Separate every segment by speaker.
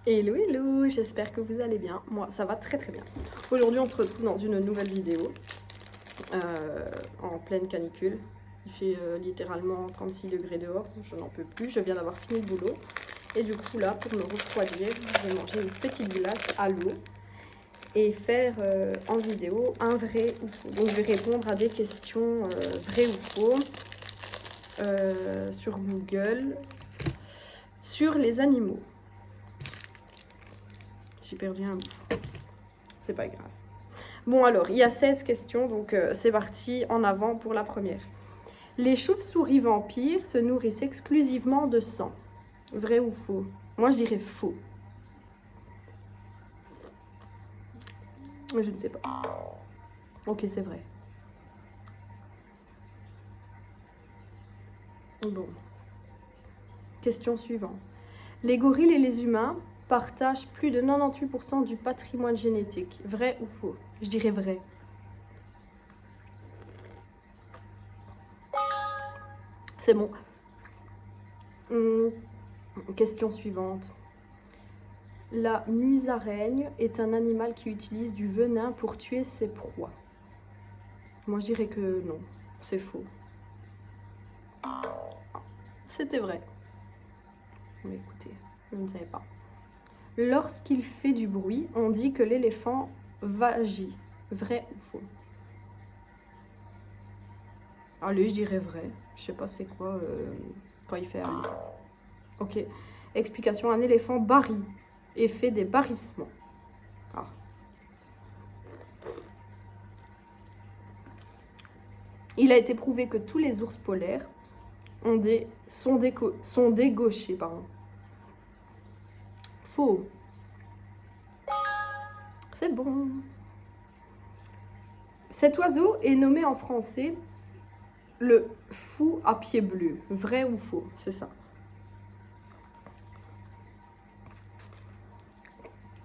Speaker 1: Hello, hello, j'espère que vous allez bien. Moi, ça va très très bien. Aujourd'hui, on se retrouve dans une nouvelle vidéo en pleine canicule. Il fait littéralement 36 degrés dehors, je n'en peux plus. Je viens d'avoir fini le boulot. Et du coup, là, pour me refroidir, je vais manger une petite glace à l'eau et faire en vidéo un vrai ou faux. Donc, je vais répondre à des questions vrai ou faux sur Google sur les animaux. J'ai perdu un bout. C'est pas grave. Bon alors, il y a 16 questions, donc c'est parti, en avant pour la première. Les chauves-souris vampires se nourrissent exclusivement de sang. Vrai ou faux? Moi je dirais faux. Je ne sais pas. Ok, c'est vrai. Bon. Question suivante. Les gorilles et les humains partagent plus de 98% du patrimoine génétique. Vrai ou faux? Je dirais vrai. C'est bon. Question suivante. La musaraigne est un animal qui utilise du venin pour tuer ses proies. Moi, je dirais que non, c'est faux. C'était vrai. Mais écoutez, je ne savais pas. Lorsqu'il fait du bruit, on dit que l'éléphant vagit. Vrai ou faux? Allez, je dirais vrai. Je sais pas c'est quoi quand il fait ça. Ok. Explication, un éléphant barille et fait des barrissements. Ah. Il a été prouvé que tous les ours polaires sont dégauchés. Pardon. Faux. C'est bon. Cet oiseau est nommé en français le fou à pied bleu. Vrai ou faux? C'est ça.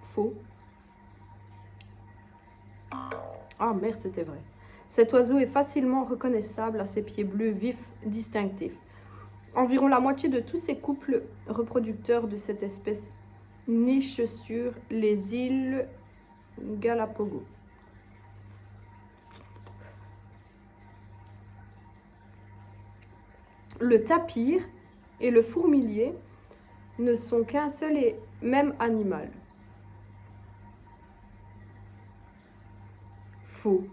Speaker 1: Faux. Ah merde, c'était vrai. Cet oiseau est facilement reconnaissable à ses pieds bleus vifs distinctifs. Environ la moitié de tous ces couples reproducteurs de cette espèce nichent sur les îles Galapagos. Le tapir et le fourmilier ne sont qu'un seul et même animal. Faux.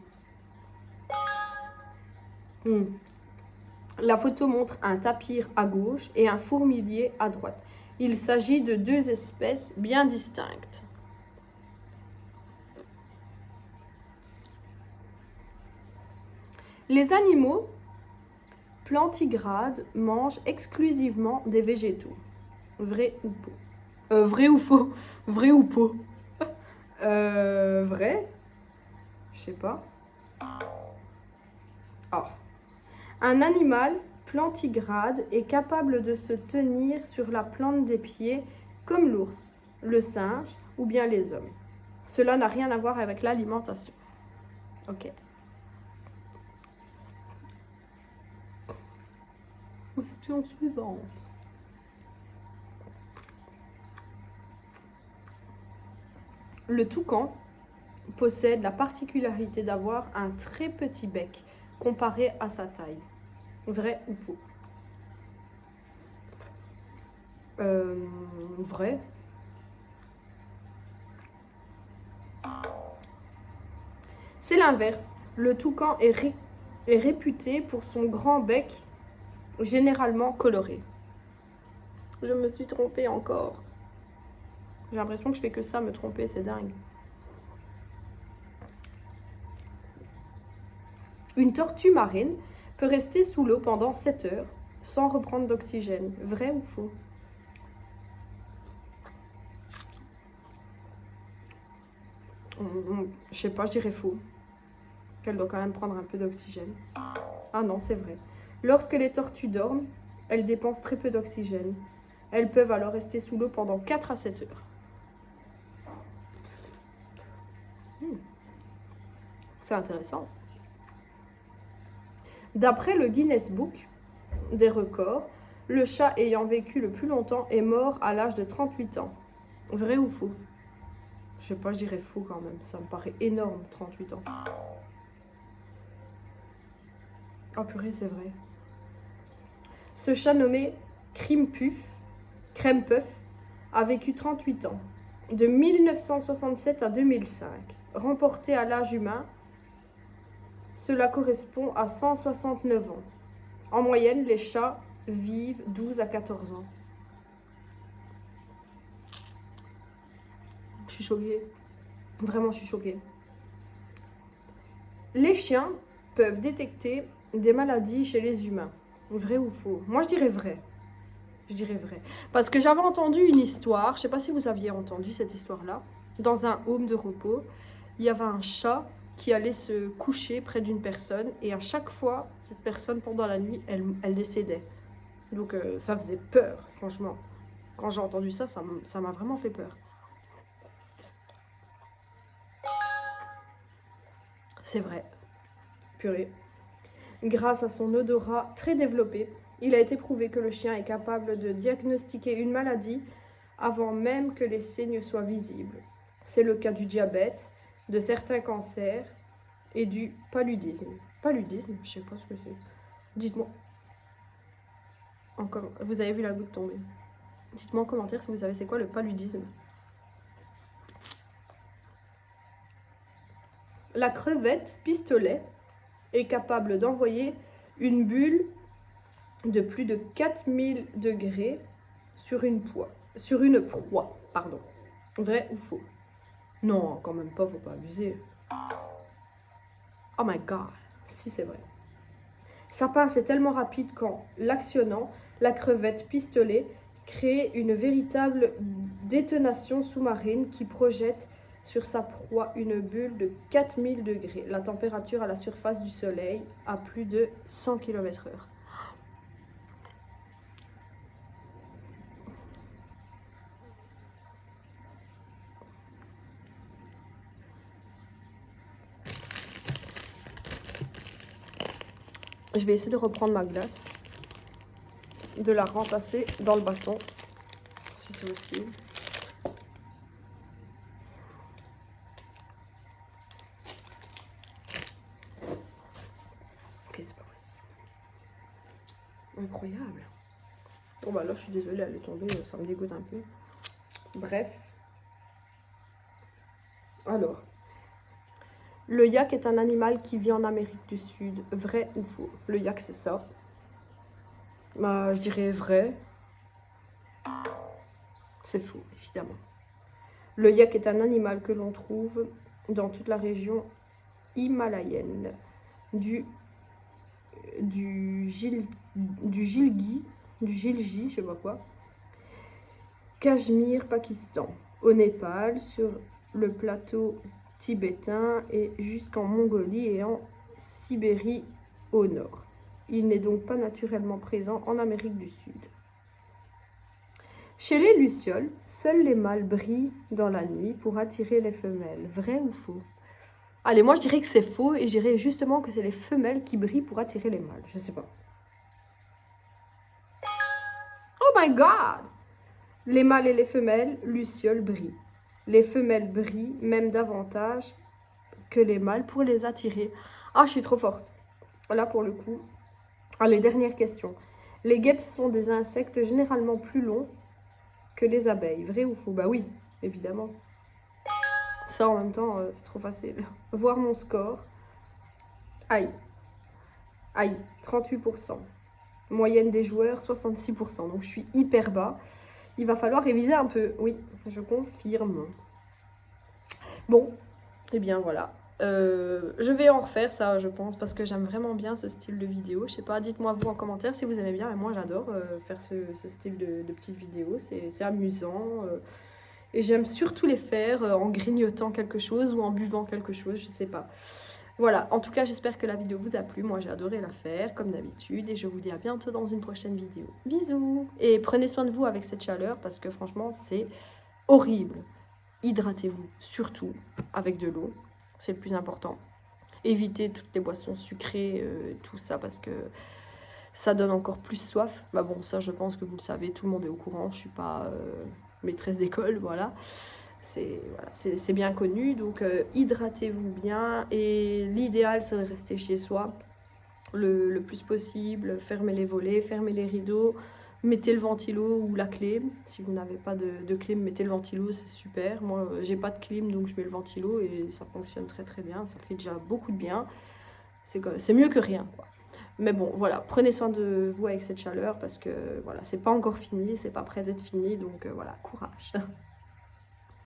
Speaker 1: La photo montre un tapir à gauche et un fourmilier à droite. Il s'agit de deux espèces bien distinctes. Les animaux plantigrades mangent exclusivement des végétaux. Vrai ou faux? Vrai ou faux? Vrai ou faux? Vrai? Je sais pas. Oh. Un animal plantigrade est capable de se tenir sur la plante des pieds comme l'ours, le singe ou bien les hommes. Cela n'a rien à voir avec l'alimentation. Ok. Question suivante. Le toucan possède la particularité d'avoir un très petit bec comparé à sa taille. Vrai ou faux? Vrai. C'est l'inverse. Le toucan est réputé pour son grand bec généralement coloré. Je me suis trompée encore. J'ai l'impression que je fais que ça, me tromper, c'est dingue. Une tortue marine peut rester sous l'eau pendant 7 heures sans reprendre d'oxygène. Vrai ou faux? Je sais pas, je dirais faux. Qu'elle doit quand même prendre un peu d'oxygène. Ah non, c'est vrai. Lorsque les tortues dorment, elles dépensent très peu d'oxygène. Elles peuvent alors rester sous l'eau pendant 4 à 7 heures. C'est intéressant. D'après le Guinness Book des records, le chat ayant vécu le plus longtemps est mort à l'âge de 38 ans. Vrai ou faux? Je sais pas, je dirais faux quand même. Ça me paraît énorme, 38 ans. Oh purée, c'est vrai. Ce chat nommé Crème Puff, a vécu 38 ans, de 1967 à 2005. Remporté à l'âge humain, cela correspond à 169 ans. En moyenne, les chats vivent 12 à 14 ans. Je suis choquée. Vraiment, je suis choquée. Les chiens peuvent détecter des maladies chez les humains. Vrai ou faux? Moi, je dirais vrai. Je dirais vrai. Parce que j'avais entendu une histoire, je ne sais pas si vous aviez entendu cette histoire-là, dans un home de repos, il y avait un chat qui allait se coucher près d'une personne et à chaque fois, cette personne, pendant la nuit, elle décédait. Donc ça faisait peur, franchement. Quand j'ai entendu ça, ça m'a vraiment fait peur. C'est vrai. Purée. Grâce à son odorat très développé, il a été prouvé que le chien est capable de diagnostiquer une maladie avant même que les signes soient visibles. C'est le cas du diabète, de certains cancers et du paludisme. Paludisme, je sais pas ce que c'est. Dites-moi. Encore, vous avez vu la goutte tomber. Dites-moi en commentaire si vous savez c'est quoi le paludisme. La crevette pistolet est capable d'envoyer une bulle de plus de 4000 degrés sur une proie. Pardon. Vrai ou faux? Non, quand même pas, faut pas abuser. Oh my god, si c'est vrai. Sa pince est tellement rapide qu'en l'actionnant, la crevette pistolet crée une véritable détonation sous-marine qui projette sur sa proie une bulle de 4000 degrés. La température à la surface du soleil à plus de 100 km/h. Je vais essayer de reprendre ma glace, de la rentasser dans le bâton, si c'est possible. Ok, c'est pas possible. Incroyable. Bon bah là, je suis désolée, elle est tombée, ça me dégoûte un peu. Bref. Alors, le yak est un animal qui vit en Amérique du Sud. Vrai ou faux? Le yak, c'est ça. Bah, je dirais vrai. C'est faux, évidemment. Le yak est un animal que l'on trouve dans toute la région himalayenne du Gilgi, je sais pas quoi, Cachemire, Pakistan, au Népal, sur le plateau tibétain et jusqu'en Mongolie et en Sibérie au nord. Il n'est donc pas naturellement présent en Amérique du Sud. Chez les lucioles, seuls les mâles brillent dans la nuit pour attirer les femelles. Vrai ou faux? Allez, moi je dirais que c'est faux et je dirais justement que c'est les femelles qui brillent pour attirer les mâles. Je sais pas. Oh my god! Les mâles et les femelles lucioles brillent. Les femelles brillent même davantage que les mâles pour les attirer. Ah, je suis trop forte. Là pour le coup. Allez, dernière question. Les guêpes sont des insectes généralement plus longs que les abeilles. Vrai ou faux? Bah oui, évidemment. Ça, en même temps, c'est trop facile. Voir mon score. Aïe. Aïe, 38%. Moyenne des joueurs, 66%. Donc, je suis hyper bas. Il va falloir réviser un peu. Oui, je confirme. Bon, et bien voilà. Je vais en refaire ça, je pense, parce que j'aime vraiment bien ce style de vidéo. Je sais pas, dites-moi vous en commentaire si vous aimez bien. Mais moi, j'adore faire ce style de petites vidéos. C'est amusant. Et j'aime surtout les faire en grignotant quelque chose ou en buvant quelque chose, je sais pas. Voilà, en tout cas, j'espère que la vidéo vous a plu. Moi, j'ai adoré la faire, comme d'habitude. Et je vous dis à bientôt dans une prochaine vidéo. Bisous! Et prenez soin de vous avec cette chaleur, parce que franchement, c'est horrible. Hydratez-vous, surtout, avec de l'eau. C'est le plus important. Évitez toutes les boissons sucrées, tout ça, parce que ça donne encore plus soif. Bah bon, ça, je pense que vous le savez, tout le monde est au courant. Je suis pas maîtresse d'école, voilà. C'est bien connu, donc hydratez-vous bien. Et l'idéal, c'est de rester chez soi le plus possible. Fermez les volets, fermez les rideaux, mettez le ventilo ou la clim. Si vous n'avez pas de clim, mettez le ventilo, c'est super. Moi, j'ai pas de clim, donc je mets le ventilo et ça fonctionne très très bien. Ça fait déjà beaucoup de bien. C'est mieux que rien, quoi. Mais bon, voilà, prenez soin de vous avec cette chaleur parce que voilà, c'est pas encore fini, c'est pas prêt d'être fini, donc voilà, courage.